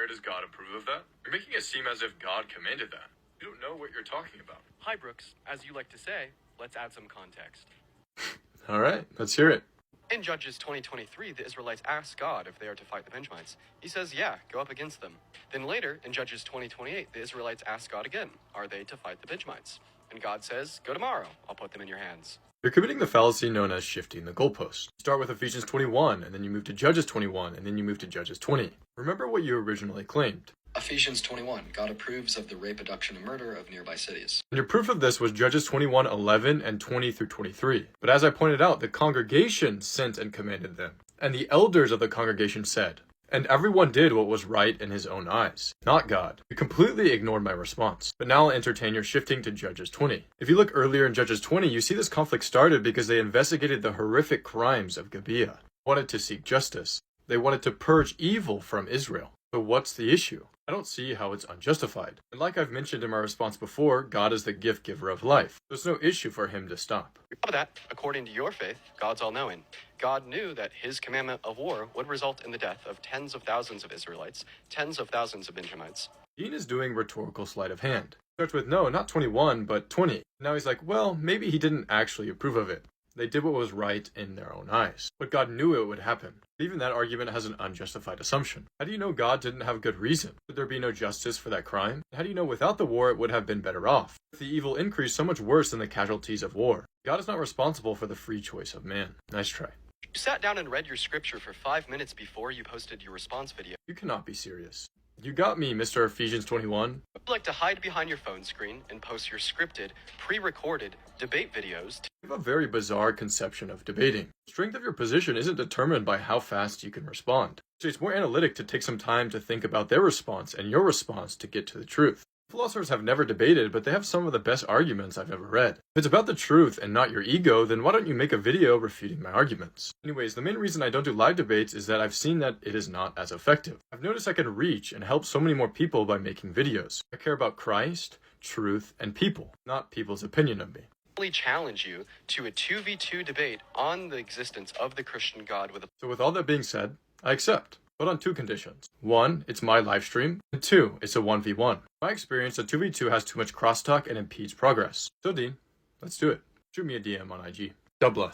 where does God approve of that? You're making it seem as if God commanded that. You don't know what you're talking about. Hi, Brooks. As you like to say, let's add some context. All right, let's hear it. In Judges 20:23, the Israelites ask God if they are to fight the Benjamites. He says, yeah, go up against them. Then later, in Judges 20:28, the Israelites ask God again, are they to fight the Benjamites? And God says, go tomorrow, I'll put them in your hands. You're committing the fallacy known as shifting the goalpost. You start with Ephesians 21, and then you move to Judges 21, and then you move to Judges 20. Remember what you originally claimed. Ephesians 21, God approves of the rape, abduction, and murder of nearby cities. And your proof of this was Judges 21:11 and 20 through 23. But as I pointed out, the congregation sent and commanded them. And the elders of the congregation said, and everyone did what was right in his own eyes, not God. You completely ignored my response. But now I'll entertain your shifting to Judges 20. If you look earlier in Judges 20, you see this conflict started because they investigated the horrific crimes of Gibeah. They wanted to seek justice. They wanted to purge evil from Israel. So what's the issue? I don't see how it's unjustified. And like I've mentioned in my response before, God is the gift giver of life. There's no issue for him to stop. Of that, according to your faith, God's all-knowing. God knew that his commandment of war would result in the death of tens of thousands of Israelites, tens of thousands of Benjamites. Dean is doing rhetorical sleight of hand. Starts with no, not 21, but 20. Now he's like, well, maybe he didn't actually approve of it. They did what was right in their own eyes. But God knew it would happen. Even that argument has an unjustified assumption. How do you know God didn't have good reason? Would there be no justice for that crime? How do you know without the war it would have been better off? If the evil increased so much worse than the casualties of war. God is not responsible for the free choice of man. Nice try. You sat down and read your scripture for 5 minutes before you posted your response video. You cannot be serious. You got me, Mr. Ephesians 21. Would like to hide behind your phone screen and post your scripted, pre-recorded debate videos. You have a very bizarre conception of debating. The strength of your position isn't determined by how fast you can respond. Actually, it's more analytic to take some time to think about their response and your response to get to the truth. Philosophers have never debated, but they have some of the best arguments I've ever read. If it's about the truth and not your ego, then why don't you make a video refuting my arguments? Anyways, the main reason I don't do live debates is that I've seen that it is not as effective. I've noticed I can reach and help so many more people by making videos. I care about Christ, truth, and people, not people's opinion of me. I challenge you to a 2v2 debate on the existence of the Christian God with a... So with all that being said, I accept. But on 2 conditions. 1, it's my live stream, and 2, it's a 1v1. In my experience, a 2v2 has too much crosstalk and impedes progress. So Dean, let's do it. Shoot me a DM on IG. God bless.